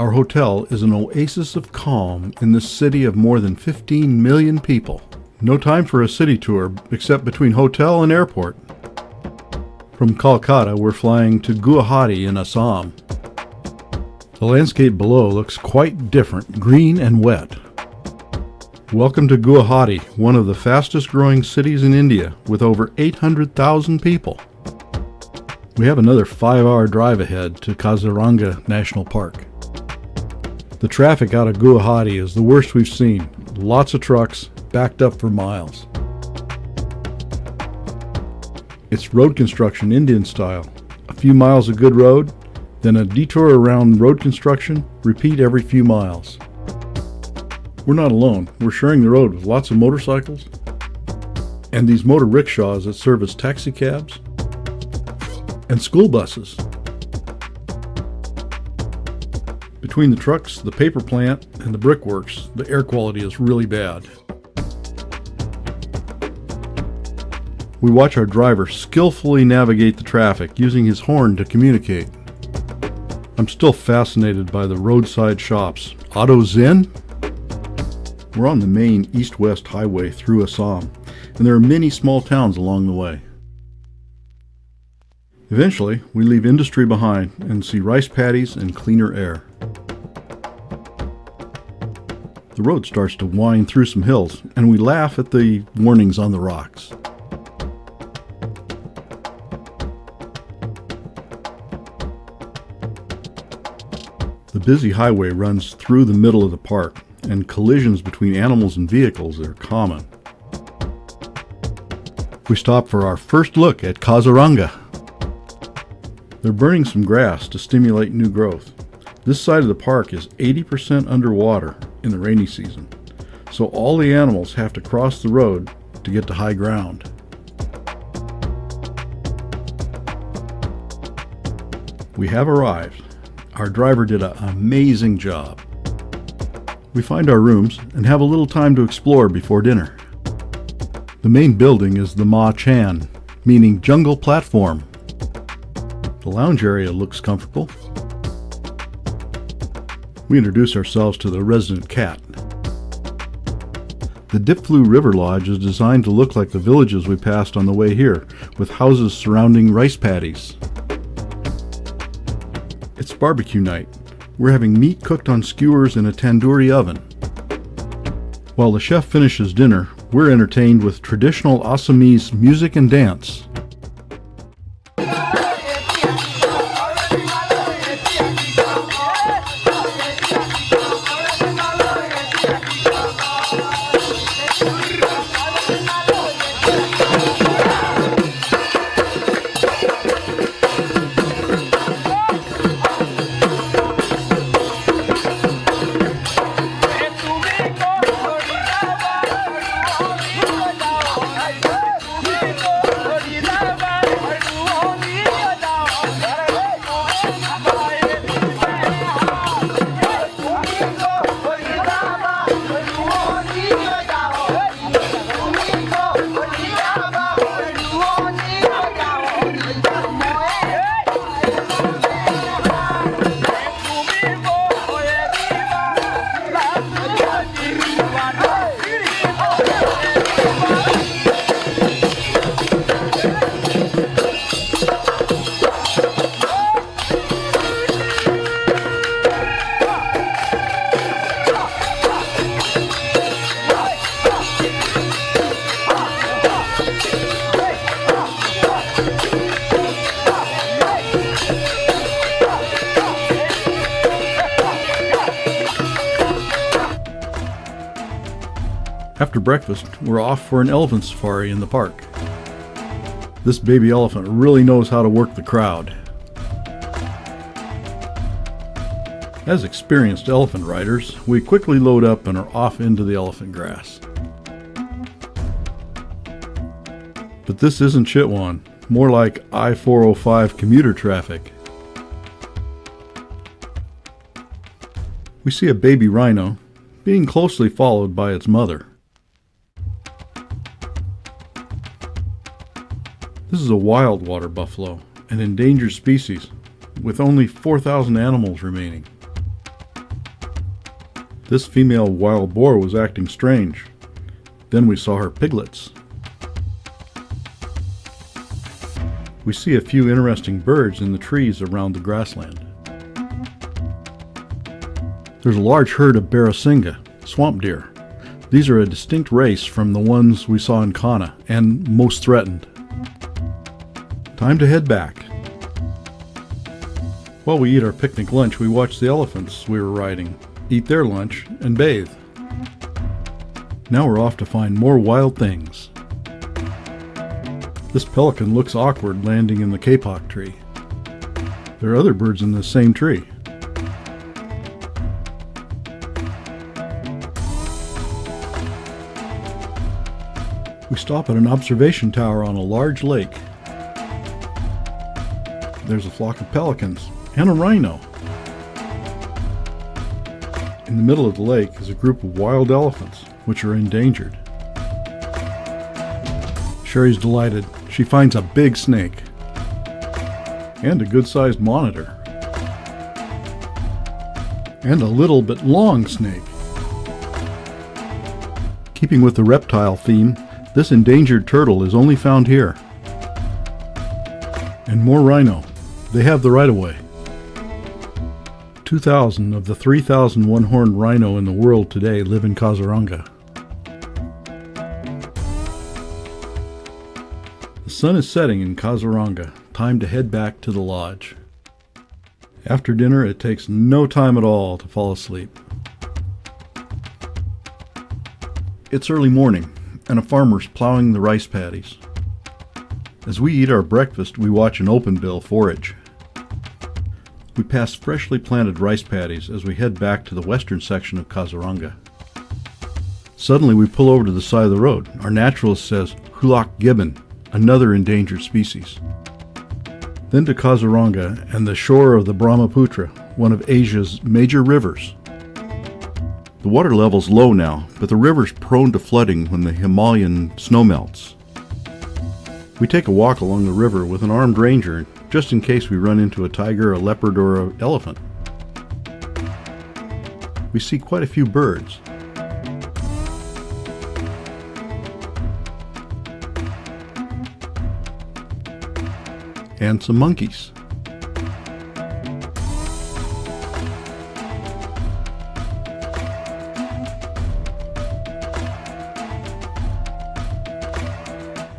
Our hotel is an oasis of calm in this city of more than 15 million people. No time for a city tour except between hotel and airport. From Kolkata, we're flying to Guwahati in Assam. The landscape below looks quite different, green and wet. Welcome to Guwahati, one of the fastest growing cities in India with over 800,000 people. We have another 5-hour drive ahead to Kaziranga National Park. The traffic out of Guwahati is the worst we've seen. Lots of trucks backed up for miles. It's road construction Indian style. A few miles of good road, then a detour around road construction, repeat every few miles. We're not alone. We're sharing the road with lots of motorcycles and these motor rickshaws that serve as taxi cabs and school buses. Between the trucks, the paper plant, and the brickworks, the air quality is really bad. We watch our driver skillfully navigate the traffic using his horn to communicate. I'm still fascinated by the roadside shops. Auto Zen? We're on the main east-west highway through Assam, and there are many small towns along the way. Eventually, we leave industry behind and see rice paddies and cleaner air. The road starts to wind through some hills, and we laugh at the warnings on the rocks. The busy highway runs through the middle of the park, and collisions between animals and vehicles are common. We stop for our first look at Kaziranga. They're burning some grass to stimulate new growth. This side of the park is 80% underwater in the rainy season, so all the animals have to cross the road to get to high ground. We have arrived. Our driver did an amazing job. We find our rooms and have a little time to explore before dinner. The main building is the Ma Chan, meaning jungle platform. The lounge area looks comfortable. We introduce ourselves to the resident cat. The Dipflu River Lodge is designed to look like the villages we passed on the way here, with houses surrounding rice paddies. It's barbecue night. We're having meat cooked on skewers in a tandoori oven. While the chef finishes dinner, we're entertained with traditional Assamese music and dance. After breakfast, we're off for an elephant safari in the park. This baby elephant really knows how to work the crowd. As experienced elephant riders, we quickly load up and are off into the elephant grass. But this isn't Chitwan, more like I-405 commuter traffic. We see a baby rhino being closely followed by its mother. This is a wild water buffalo, an endangered species, with only 4,000 animals remaining. This female wild boar was acting strange. Then we saw her piglets. We see a few interesting birds in the trees around the grassland. There's a large herd of Barasinga, swamp deer. These are a distinct race from the ones we saw in Kana and most threatened. Time to head back. While we eat our picnic lunch, we watch the elephants we were riding, eat their lunch, and bathe. Now we're off to find more wild things. This pelican looks awkward landing in the kapok tree. There are other birds in the same tree. We stop at an observation tower on a large lake. There's a flock of pelicans and a rhino. In the middle of the lake is a group of wild elephants, which are endangered. Sherry's delighted. She finds a big snake and a good-sized monitor and a little but long snake. Keeping with the reptile theme, this endangered turtle is only found here. And more rhino. They have the right-of-way. 2,000 of the 3,000 one-horned rhino in the world today live in Kaziranga. The sun is setting in Kaziranga. Time to head back to the lodge. After dinner, it takes no time at all to fall asleep. It's early morning, and a farmer's plowing the rice paddies. As we eat our breakfast, we watch an open bill forage. We pass freshly planted rice paddies as we head back to the western section of Kaziranga. Suddenly we pull over to the side of the road. Our naturalist says, "Hulak gibbon, another endangered species." Then to Kaziranga and the shore of the Brahmaputra, one of Asia's major rivers. The water level's low now, but the river's prone to flooding when the Himalayan snow melts. We take a walk along the river with an armed ranger, just in case we run into a tiger, a leopard, or an elephant. We see quite a few birds. And some monkeys.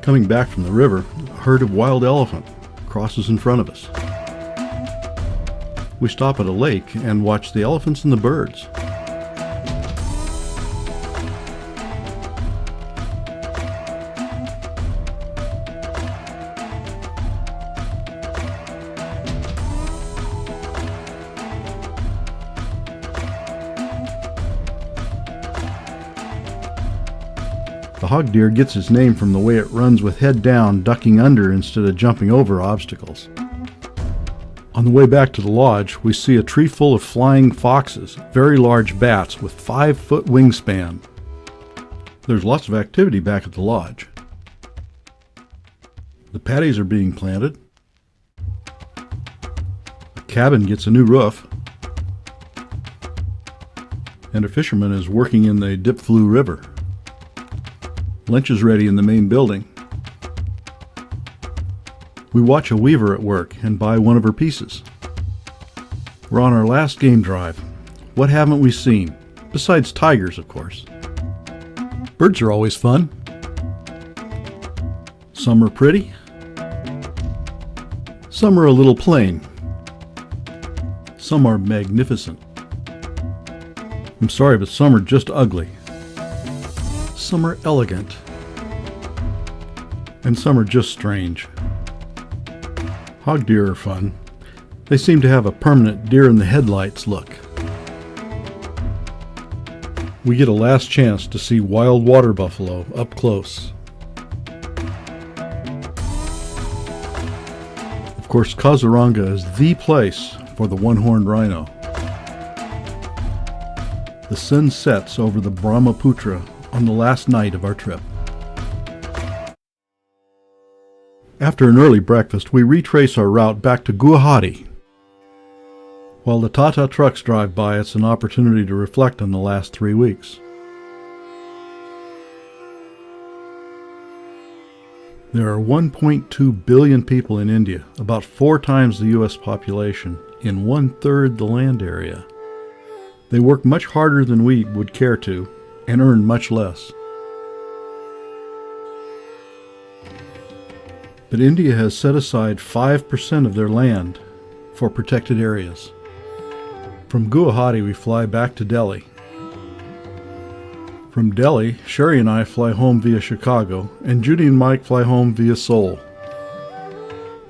Coming back from the river, a herd of wild elephant crosses in front of us. We stop at a lake and watch the elephants and the birds. The hog deer gets its name from the way it runs with head down, ducking under instead of jumping over obstacles. On the way back to the lodge, we see a tree full of flying foxes, very large bats with 5-foot wingspan. There's lots of activity back at the lodge. The paddies are being planted. The cabin gets a new roof. And a fisherman is working in the Dipflu River. Lunch is ready in the main building. We watch a weaver at work and buy one of her pieces. We're on our last game drive. What haven't we seen? Besides tigers, of course. Birds are always fun. Some are pretty. Some are a little plain. Some are magnificent. I'm sorry, but some are just ugly. Some are elegant. And some are just strange. Hog deer are fun. They seem to have a permanent deer-in-the-headlights look. We get a last chance to see wild water buffalo up close. Of course, Kaziranga is the place for the one-horned rhino. The sun sets over the Brahmaputra on the last night of our trip. After an early breakfast, we retrace our route back to Guwahati. While the Tata trucks drive by, it's an opportunity to reflect on the last 3 weeks. There are 1.2 billion people in India, about 4 times the U.S. population, in 1/3 the land area. They work much harder than we would care to, and earn much less. But India has set aside 5% of their land for protected areas. From Guwahati, we fly back to Delhi. From Delhi, Sherry and I fly home via Chicago, and Judy and Mike fly home via Seoul.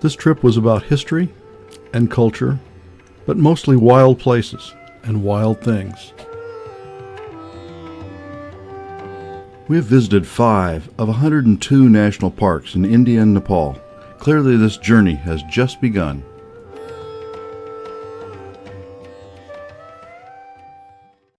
This trip was about history and culture, but mostly wild places and wild things. We have visited 5 of 102 national parks in India and Nepal. Clearly, this journey has just begun.